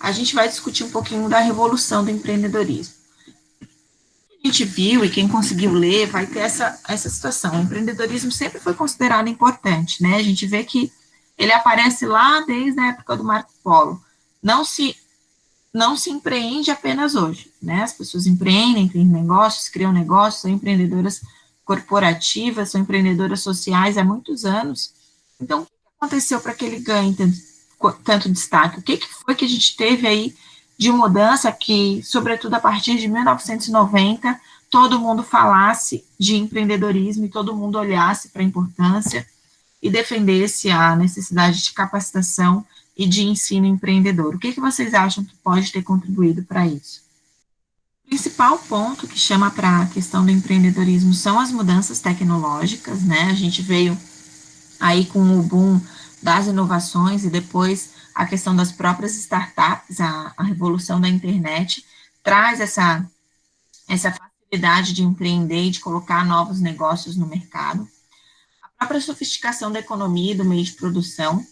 a gente vai discutir um pouquinho da revolução do empreendedorismo. A gente viu, e quem conseguiu ler, vai ter essa situação. O empreendedorismo sempre foi considerado importante, né? A gente vê que ele aparece lá desde a época do Marco Polo. Não se empreende apenas hoje, né? As pessoas empreendem, têm negócios, criam negócios, são empreendedoras corporativas, são empreendedoras sociais há muitos anos. Então, o que aconteceu para que ele ganhe tanto destaque? O que foi que a gente teve aí de mudança que, sobretudo a partir de 1990, todo mundo falasse de empreendedorismo e todo mundo olhasse para a importância e defendesse a necessidade de capacitação e de ensino empreendedor? O que vocês acham que pode ter contribuído para isso? O principal ponto que chama para a questão do empreendedorismo são as mudanças tecnológicas, né? A gente veio aí com o boom das inovações e depois a questão das próprias startups, a revolução da internet, traz essa facilidade de empreender e de colocar novos negócios no mercado. A própria sofisticação da economia e do meio de produção,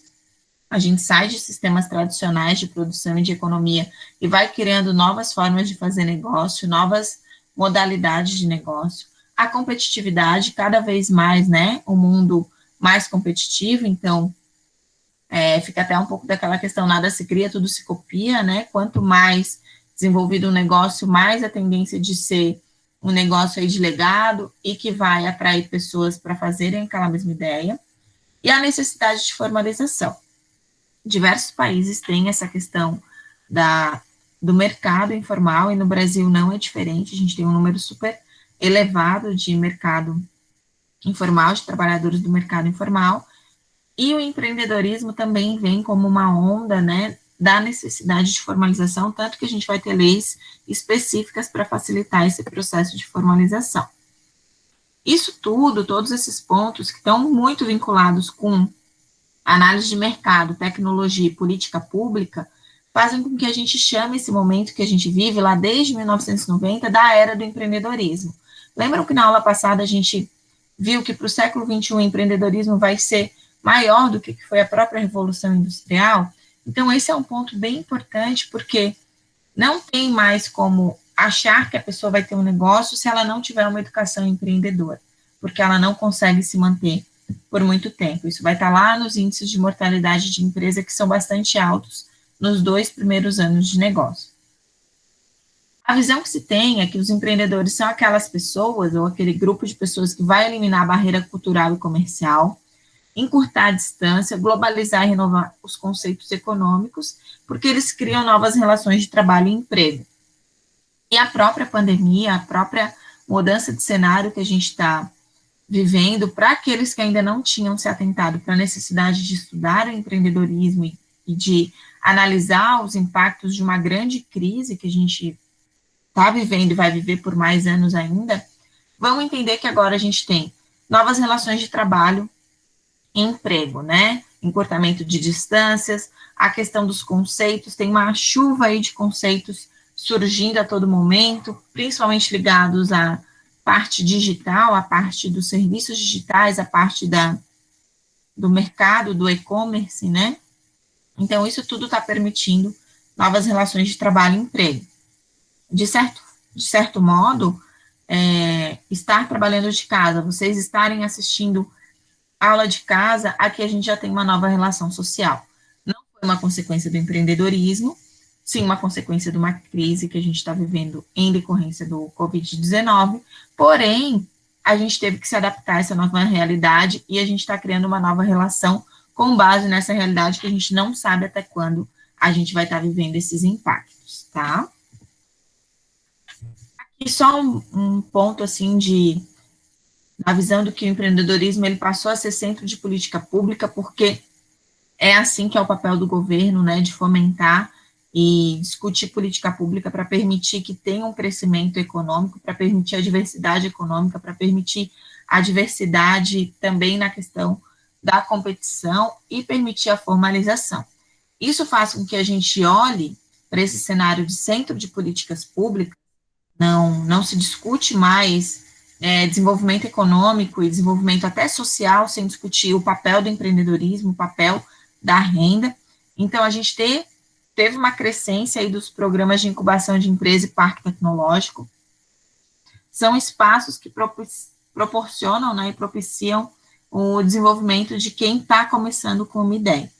a gente sai de sistemas tradicionais de produção e de economia e vai criando novas formas de fazer negócio, novas modalidades de negócio. A competitividade, cada vez mais, né, um mundo mais competitivo, então, fica até um pouco daquela questão, nada se cria, tudo se copia, né, quanto mais desenvolvido um negócio, mais a tendência de ser um negócio aí de legado e que vai atrair pessoas para fazerem aquela mesma ideia. E a necessidade de formalização. Diversos países têm essa questão do mercado informal, e no Brasil não é diferente, a gente tem um número super elevado de mercado informal, de trabalhadores do mercado informal, e o empreendedorismo também vem como uma onda, né, da necessidade de formalização, tanto que a gente vai ter leis específicas para facilitar esse processo de formalização. Isso tudo, todos esses pontos que estão muito vinculados com análise de mercado, tecnologia e política pública, fazem com que a gente chame esse momento que a gente vive lá desde 1990 da era do empreendedorismo. Lembram que na aula passada a gente viu que para o século XXI o empreendedorismo vai ser maior do que foi a própria Revolução Industrial? Então esse é um ponto bem importante, porque não tem mais como achar que a pessoa vai ter um negócio se ela não tiver uma educação empreendedora, porque ela não consegue se manter por muito tempo. Isso vai estar lá nos índices de mortalidade de empresa, que são bastante altos nos 2 primeiros anos de negócio. A visão que se tem é que os empreendedores são aquelas pessoas, ou aquele grupo de pessoas que vai eliminar a barreira cultural e comercial, encurtar a distância, globalizar e renovar os conceitos econômicos, porque eles criam novas relações de trabalho e emprego. E a própria pandemia, a própria mudança de cenário que a gente está vivendo, para aqueles que ainda não tinham se atentado para a necessidade de estudar o empreendedorismo e de analisar os impactos de uma grande crise que a gente está vivendo e vai viver por mais anos ainda, vão entender que agora a gente tem novas relações de trabalho e emprego, né? Encurtamento de distâncias, a questão dos conceitos, tem uma chuva aí de conceitos surgindo a todo momento, principalmente ligados à parte digital, a parte dos serviços digitais, a parte do mercado, do e-commerce, né? Então, isso tudo está permitindo novas relações de trabalho e emprego. De certo modo, estar trabalhando de casa, vocês estarem assistindo aula de casa, aqui a gente já tem uma nova relação social. Não foi uma consequência do empreendedorismo, sim uma consequência de uma crise que a gente está vivendo em decorrência do Covid-19, porém, a gente teve que se adaptar a essa nova realidade e a gente está criando uma nova relação com base nessa realidade que a gente não sabe até quando a gente vai estar vivendo esses impactos, tá? Aqui só um ponto, assim, na visão do que o empreendedorismo ele passou a ser centro de política pública, porque é assim que é o papel do governo, né, de fomentar e discutir política pública para permitir que tenha um crescimento econômico, para permitir a diversidade econômica, para permitir a diversidade também na questão da competição e permitir a formalização. Isso faz com que a gente olhe para esse cenário de centro de políticas públicas, não se discute mais desenvolvimento econômico e desenvolvimento até social sem discutir o papel do empreendedorismo, o papel da renda. Então, a gente ter teve uma crescência aí dos programas de incubação de empresa e parque tecnológico. São espaços que proporcionam, né, e propiciam o desenvolvimento de quem está começando com uma ideia.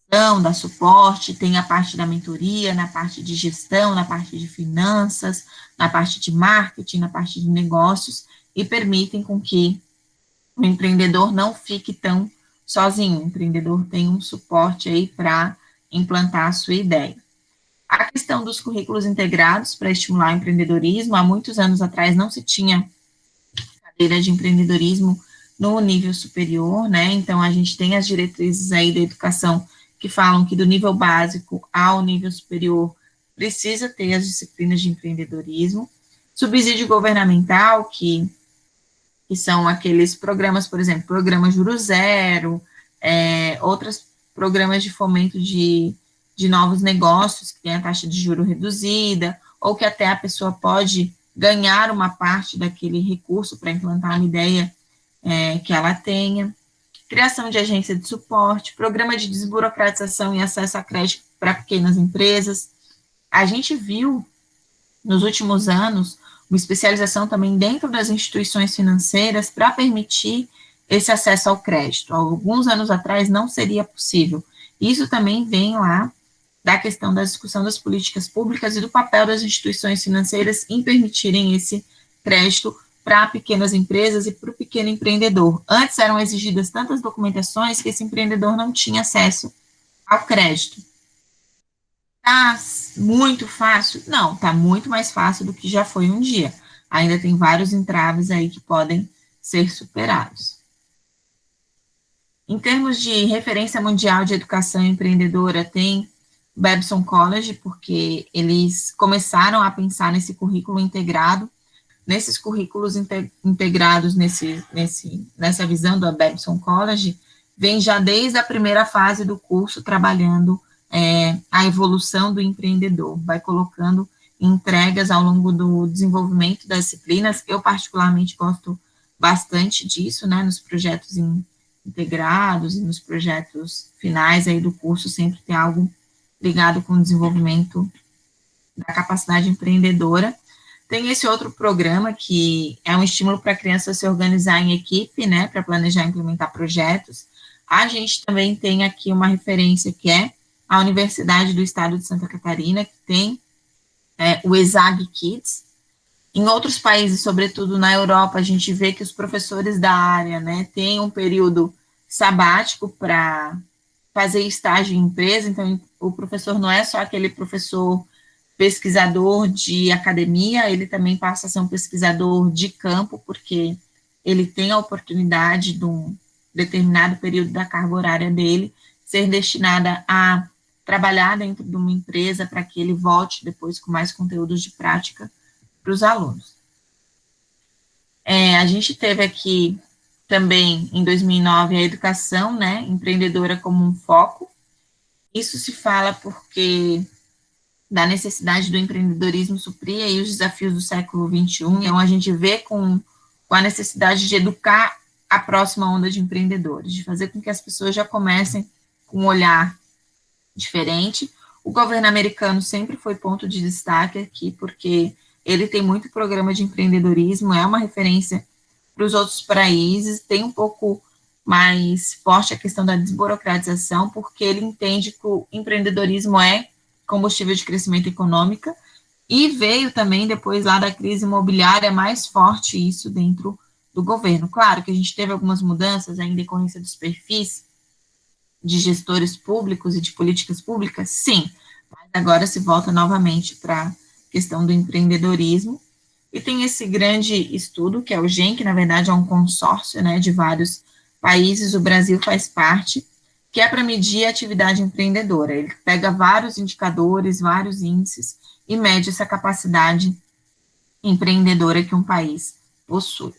Dá suporte, tem a parte da mentoria, na parte de gestão, na parte de finanças, na parte de marketing, na parte de negócios, e permitem com que o empreendedor não fique tão sozinho, o empreendedor tem um suporte aí para implantar a sua ideia. A questão dos currículos integrados para estimular o empreendedorismo, há muitos anos atrás não se tinha cadeira de empreendedorismo no nível superior, né, então a gente tem as diretrizes aí da educação que falam que do nível básico ao nível superior precisa ter as disciplinas de empreendedorismo, subsídio governamental, que são aqueles programas, por exemplo, programa Juro Zero, outros programas de fomento de novos negócios, que tem a taxa de juro reduzida, ou que até a pessoa pode ganhar uma parte daquele recurso para implantar uma ideia que ela tenha. Criação de agência de suporte, programa de desburocratização e acesso a crédito para pequenas empresas. A gente viu, nos últimos anos, uma especialização também dentro das instituições financeiras para permitir esse acesso ao crédito. Há alguns anos atrás não seria possível. Isso também vem lá da questão da discussão das políticas públicas e do papel das instituições financeiras em permitirem esse crédito para pequenas empresas e para o pequeno empreendedor. Antes eram exigidas tantas documentações que esse empreendedor não tinha acesso ao crédito. Está muito fácil? Não, está muito mais fácil do que já foi um dia. Ainda tem vários entraves aí que podem ser superados. Em termos de referência mundial de educação empreendedora, tem Babson College, porque eles começaram a pensar nesse currículo integrado. Nesses currículos integrados nessa visão do Babson College, vem já desde a primeira fase do curso trabalhando a evolução do empreendedor, vai colocando entregas ao longo do desenvolvimento das disciplinas. Eu particularmente gosto bastante disso, né, nos projetos integrados e nos projetos finais aí do curso, sempre tem algo ligado com o desenvolvimento da capacidade empreendedora. Tem esse outro programa que é um estímulo para a criança se organizar em equipe, né, para planejar e implementar projetos. A gente também tem aqui uma referência que é a Universidade do Estado de Santa Catarina, que tem o ESAG Kids. Em outros países, sobretudo na Europa, a gente vê que os professores da área, né, têm um período sabático para fazer estágio em empresa, então o professor não é só aquele professor pesquisador de academia, ele também passa a ser um pesquisador de campo, porque ele tem a oportunidade de um determinado período da carga horária dele ser destinada a trabalhar dentro de uma empresa para que ele volte depois com mais conteúdos de prática para os alunos. A gente teve aqui também, em 2009, a educação, né, empreendedora como um foco. Isso se fala porque da necessidade do empreendedorismo suprir aí os desafios do século XXI, então a gente vê com a necessidade de educar a próxima onda de empreendedores, de fazer com que as pessoas já comecem com um olhar diferente. O governo americano sempre foi ponto de destaque aqui, porque ele tem muito programa de empreendedorismo, é uma referência para os outros países, tem um pouco mais forte a questão da desburocratização, porque ele entende que o empreendedorismo é combustível de crescimento econômico, e veio também depois lá da crise imobiliária mais forte isso dentro do governo. Claro que a gente teve algumas mudanças em decorrência dos perfis de gestores públicos e de políticas públicas, sim, mas agora se volta novamente para a questão do empreendedorismo, e tem esse grande estudo, que é o GEM, que na verdade é um consórcio, né, de vários países, o Brasil faz parte, que é para medir a atividade empreendedora. Ele pega vários indicadores, vários índices, e mede essa capacidade empreendedora que um país possui.